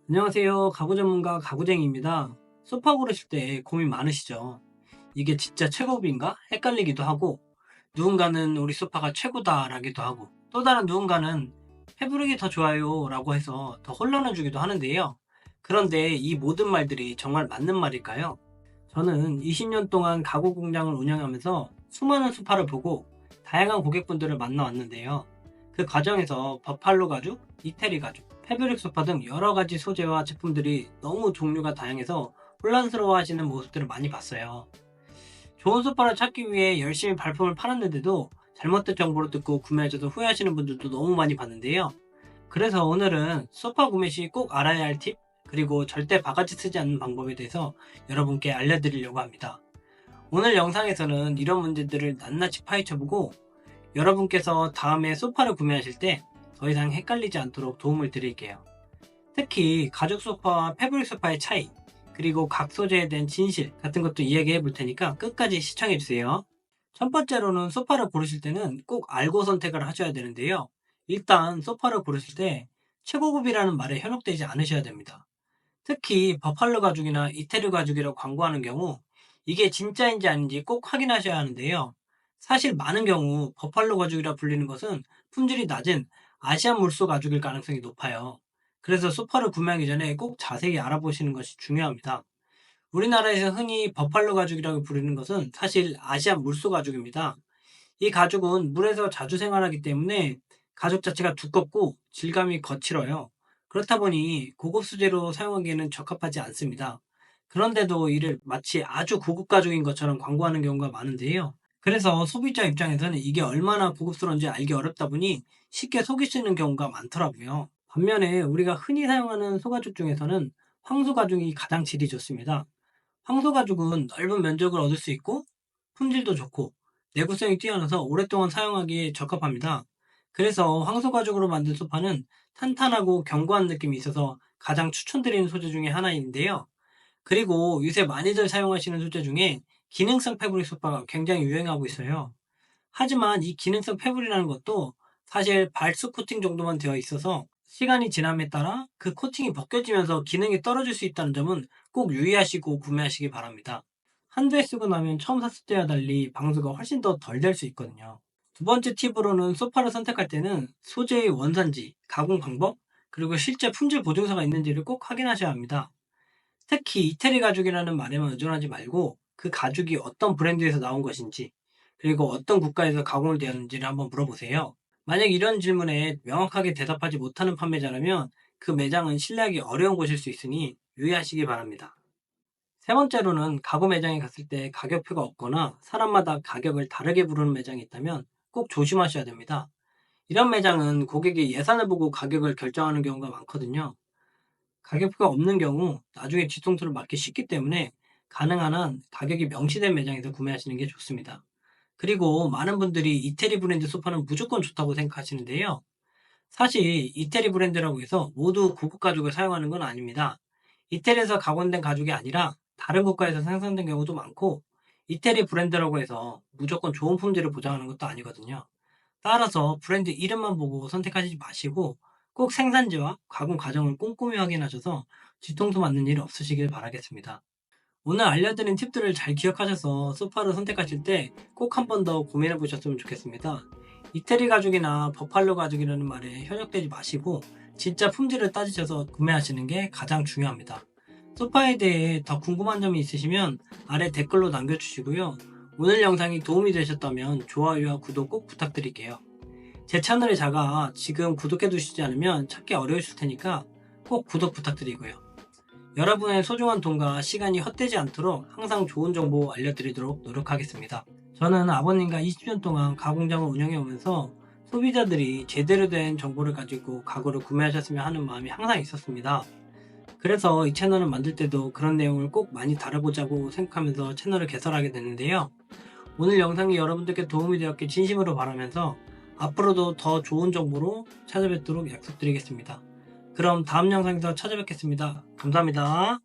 안녕하세요. 가구 전문가 가구쟁이입니다. 소파 고르실 때 고민 많으시죠? 이게 진짜 최고급인가? 헷갈리기도 하고, 누군가는 우리 소파가 최고다라기도 하고, 또 다른 누군가는 패브릭이 더 좋아요 라고 해서 더 혼란을 주기도 하는데요. 그런데 이 모든 말들이 정말 맞는 말일까요? 저는 20년 동안 가구 공장을 운영하면서 수많은 소파를 보고 다양한 고객분들을 만나왔는데요. 그 과정에서 버팔로 가죽, 이태리 가죽, 패브릭 소파 등 여러 가지 소재와 제품들이 너무 종류가 다양해서 혼란스러워 하시는 모습들을 많이 봤어요. 좋은 소파를 찾기 위해 열심히 발품을 팔았는데도 잘못된 정보를 듣고 구매하셔서 후회하시는 분들도 너무 많이 봤는데요. 그래서 오늘은 소파 구매 시 꼭 알아야 할 팁, 그리고 절대 바가지 쓰지 않는 방법에 대해서 여러분께 알려드리려고 합니다. 오늘 영상에서는 이런 문제들을 낱낱이 파헤쳐보고 여러분께서 다음에 소파를 구매하실 때 더 이상 헷갈리지 않도록 도움을 드릴게요. 특히 가죽 소파와 패브릭 소파의 차이, 그리고 각 소재에 대한 진실 같은 것도 이야기해 볼 테니까 끝까지 시청해 주세요. 첫 번째로는 소파를 고르실 때는 꼭 알고 선택을 하셔야 되는데요. 일단 소파를 고르실 때 최고급이라는 말에 현혹되지 않으셔야 됩니다. 특히 버팔로 가죽이나 이태리 가죽이라고 광고하는 경우 이게 진짜인지 아닌지 꼭 확인하셔야 하는데요. 사실 많은 경우 버팔로 가죽이라 불리는 것은 품질이 낮은 아시안 물소 가죽일 가능성이 높아요. 그래서 소파를 구매하기 전에 꼭 자세히 알아보시는 것이 중요합니다. 우리나라에서 흔히 버팔로 가죽이라고 부르는 것은 사실 아시안 물소 가죽입니다. 이 가죽은 물에서 자주 생활하기 때문에 가죽 자체가 두껍고 질감이 거칠어요. 그렇다 보니 고급 소재로 사용하기에는 적합하지 않습니다. 그런데도 이를 마치 아주 고급 가죽인 것처럼 광고하는 경우가 많은데요. 그래서 소비자 입장에서는 이게 얼마나 고급스러운지 알기 어렵다 보니 쉽게 속이시는 경우가 많더라고요. 반면에 우리가 흔히 사용하는 소가죽 중에서는 황소가죽이 가장 질이 좋습니다. 황소가죽은 넓은 면적을 얻을 수 있고 품질도 좋고 내구성이 뛰어나서 오랫동안 사용하기에 적합합니다. 그래서 황소가죽으로 만든 소파는 탄탄하고 견고한 느낌이 있어서 가장 추천드리는 소재 중에 하나인데요. 그리고 요새 많이들 사용하시는 소재 중에 기능성 패브릭 소파가 굉장히 유행하고 있어요. 하지만 이 기능성 패브릭이라는 것도 사실 발수 코팅 정도만 되어 있어서 시간이 지남에 따라 그 코팅이 벗겨지면서 기능이 떨어질 수 있다는 점은 꼭 유의하시고 구매하시기 바랍니다. 한두 해 쓰고 나면 처음 샀을 때와 달리 방수가 훨씬 더 덜 될 수 있거든요. 두 번째 팁으로는 소파를 선택할 때는 소재의 원산지, 가공 방법, 그리고 실제 품질 보증서가 있는지를 꼭 확인하셔야 합니다. 특히 이태리 가죽이라는 말에만 의존하지 말고 그 가죽이 어떤 브랜드에서 나온 것인지, 그리고 어떤 국가에서 가공을 되었는지를 한번 물어보세요. 만약 이런 질문에 명확하게 대답하지 못하는 판매자라면 그 매장은 신뢰하기 어려운 곳일 수 있으니 유의하시기 바랍니다. 세 번째로는 가구 매장에 갔을 때 가격표가 없거나 사람마다 가격을 다르게 부르는 매장이 있다면 꼭 조심하셔야 됩니다. 이런 매장은 고객의 예산을 보고 가격을 결정하는 경우가 많거든요. 가격표가 없는 경우 나중에 뒤통수를 맞기 쉽기 때문에 가능한 한 가격이 명시된 매장에서 구매하시는 게 좋습니다. 그리고 많은 분들이 이태리 브랜드 소파는 무조건 좋다고 생각하시는데요. 사실 이태리 브랜드라고 해서 모두 고급 가죽을 사용하는 건 아닙니다. 이태리에서 각원된 가죽이 아니라 다른 국가에서 생산된 경우도 많고, 이태리 브랜드라고 해서 무조건 좋은 품질을 보장하는 것도 아니거든요. 따라서 브랜드 이름만 보고 선택하지 마시고 꼭 생산지와 가공 과정을 꼼꼼히 확인하셔서 뒤통수 맞는 일 없으시길 바라겠습니다. 오늘 알려드린 팁들을 잘 기억하셔서 소파를 선택하실 때 꼭 한 번 더 고민해 보셨으면 좋겠습니다. 이태리 가죽이나 버팔로 가죽이라는 말에 현혹되지 마시고 진짜 품질을 따지셔서 구매하시는 게 가장 중요합니다. 소파에 대해 더 궁금한 점이 있으시면 아래 댓글로 남겨주시고요. 오늘 영상이 도움이 되셨다면 좋아요와 구독 꼭 부탁드릴게요. 제 채널이 작아 지금 구독해 두시지 않으면 찾기 어려우실 테니까 꼭 구독 부탁드리고요. 여러분의 소중한 돈과 시간이 헛되지 않도록 항상 좋은 정보 알려드리도록 노력하겠습니다. 저는 아버님과 20년 동안 가공장을 운영해 오면서 소비자들이 제대로 된 정보를 가지고 가구를 구매하셨으면 하는 마음이 항상 있었습니다. 그래서 이 채널을 만들 때도 그런 내용을 꼭 많이 다뤄보자고 생각하면서 채널을 개설하게 됐는데요. 오늘 영상이 여러분들께 도움이 되었길 진심으로 바라면서 앞으로도 더 좋은 정보로 찾아뵙도록 약속드리겠습니다. 그럼 다음 영상에서 찾아뵙겠습니다. 감사합니다.